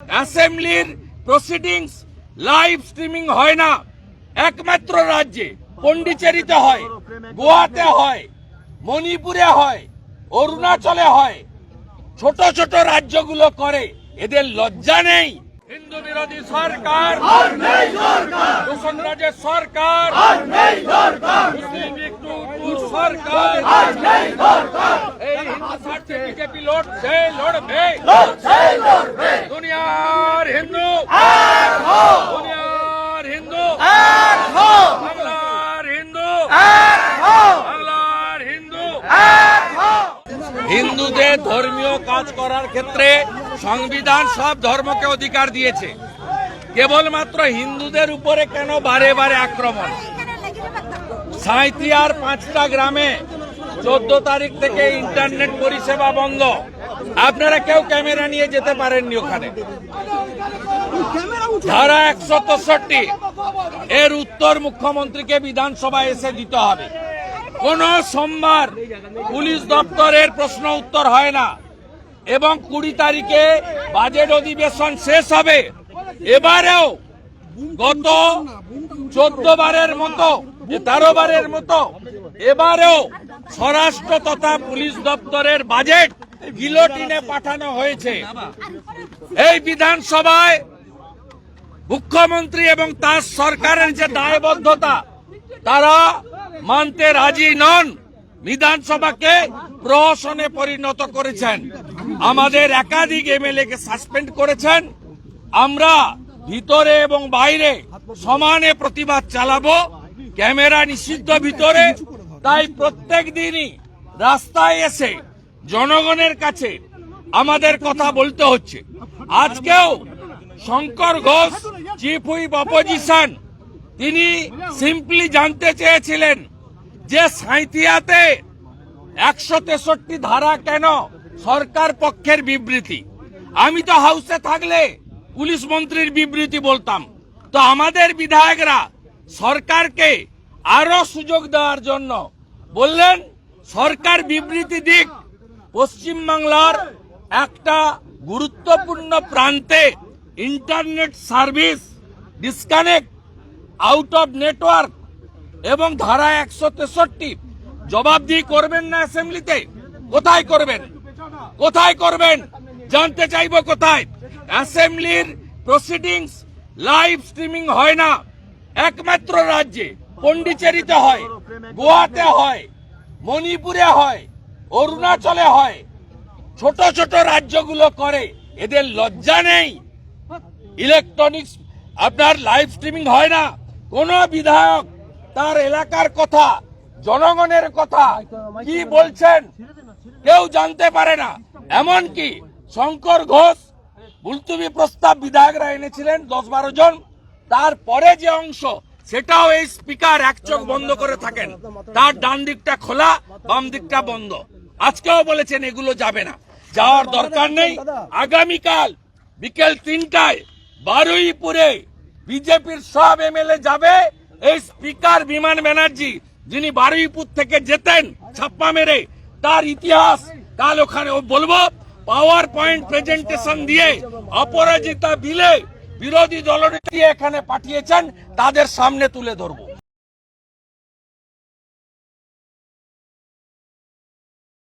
অ্যাসেম্বলির proceedings live streaming হয় না, একমাত্র রাজ্যে পন্ডিচেরিতে হয়, গোয়াতে হয়, মণিপুরে হয়, অরুণাচলে হয়, ছোট ছোট রাজ্যগুলো করে। এদের লজ্জা নেই? হিন্দু বিরোধী সরকার, রাজ্যের সরকার, মুসলিম লীগ টুর সরকার, এই হিন্দু স্বার্থে বিজেপি লড়ছে, লড়বে। দুনিয়ার হিন্দু, দুনিয়ার হিন্দু, বাংলার হিন্দু, বাংলার হিন্দু। হিন্দুদের ধর্মীয় কাজ করার ক্ষেত্রে সংবিধান সব ধর্মকে অধিকার দিয়েছে, কেবলমাত্র হিন্দুদের উপরে কেন বারে বারে আক্রমণ? সাঁইথিয়ার 5টা গ্রামে 14 তারিখ থেকে ইন্টারনেট পরিষেবা বন্ধ। আপনারা কেউ ক্যামেরা নিয়ে যেতে পারেননি ওখানে। ধারা 163 এর উত্তর মুখ্যমন্ত্রীকে বিধানসভায় এসে দিতে হবে। কোন সোমবার পুলিশ দপ্তরের প্রশ্ন উত্তর হয় না এবং 20 তারিখে বাজেট অধিবেশন শেষ হবে। এবারেও গত 14 বারের মতো, 13 বারের মতো এবারেও স্বরাষ্ট্র তথা পুলিশ দপ্তরের বাজেট গিলোটিনে পাঠানো হয়েছে। এই বিধানসভায় মুখ্যমন্ত্রী এবং তার সরকারের যে দায়বদ্ধতা তারা মানতে রাজি নন। বিধানসভাকে প্রহসনে পরিণত করেছেন, আমাদের একাধিক এমএলএ কে সাসপেন্ড করেছেন। আমরা ভিতরে এবং বাইরে সমানে প্রতিবাদ চালাবো। ক্যামেরা নিষিদ্ধ ভিতরে, তাই প্রত্যেক দিনই রাস্তায় এসে জনগণের কাছে আমাদের কথা বলতে হচ্ছে। আজকেও Shankar Ghosh, chief whip opposition, তিনি সিম্পলি জানতে চেয়েছিলেন যে সাঁইথিয়াতে 163 ধারা কেন? সরকার পক্ষের বিবৃতি। আমি তো হাউসে থাকলে পুলিশ মন্ত্রীর বিবৃতি বলতাম। তো আমাদের বিধায়করা সরকারকে আরো সুযোগ দেওয়ার জন্য বললেন সরকার বিবৃতি দিক। পশ্চিমবাংলার একটা গুরুত্বপূর্ণ প্রান্তে internet service disconnect, out of network এবং ধারা 163 জবাবদিহি করবেন না অ্যাসেম্বলিতে? কোথায় করবেন? কোথায় করবেন? জানতে চাইব কোথায়। অ্যাসেম্বলির প্রসিডিংস লাইভ স্ট্রিমিং হয় না, একমাত্র রাজ্যে পন্ডিচেরিতে হয়, গোয়াতে হয়, মণিপুরে হয়, অরুণাচলে হয়, ছোট ছোট রাজ্যগুলো করে। এদের লজ্জা নেই? ইলেকট্রনিক্স আপনার লাইভ স্ট্রিমিং হয় না। কোন বিধায়ক তার এলাকার কথা, জনগণের কথা কি বলছেন কেউ জানতে পারে না। এমনকি শঙ্কর ঘোষ মুলতবি প্রস্তাব বিধায়করা এনেছিলেন 10-12 জন, তারপরে যে অংশ সেটাও এই স্পিকার এক চোখ বন্ধ করে থাকেন, তার ডান দিকটা খোলা, বাম দিকটা বন্ধ। আজকেও বলেছেন এগুলো যাবে না, যাওয়ার দরকার নেই। আগামীকাল বিকেল 3টায় বারুইপুরে বিজেপির সব এমএলএ যাবে। এই স্পিকার বিমান ব্যানার্জি, যিনি বারুইপুর থেকে যেতেন ছাপ্পা মেরে, তার ইতিহাস কাল ওখানে বলবো। পাওয়ার পয়েন্ট প্রেজেন্টেশন দিয়ে অপরাজিতা বিলে বিরোধী দলনেত্রী এখানে পাঠিয়েছেন, তাদের সামনে তুলে ধরবো।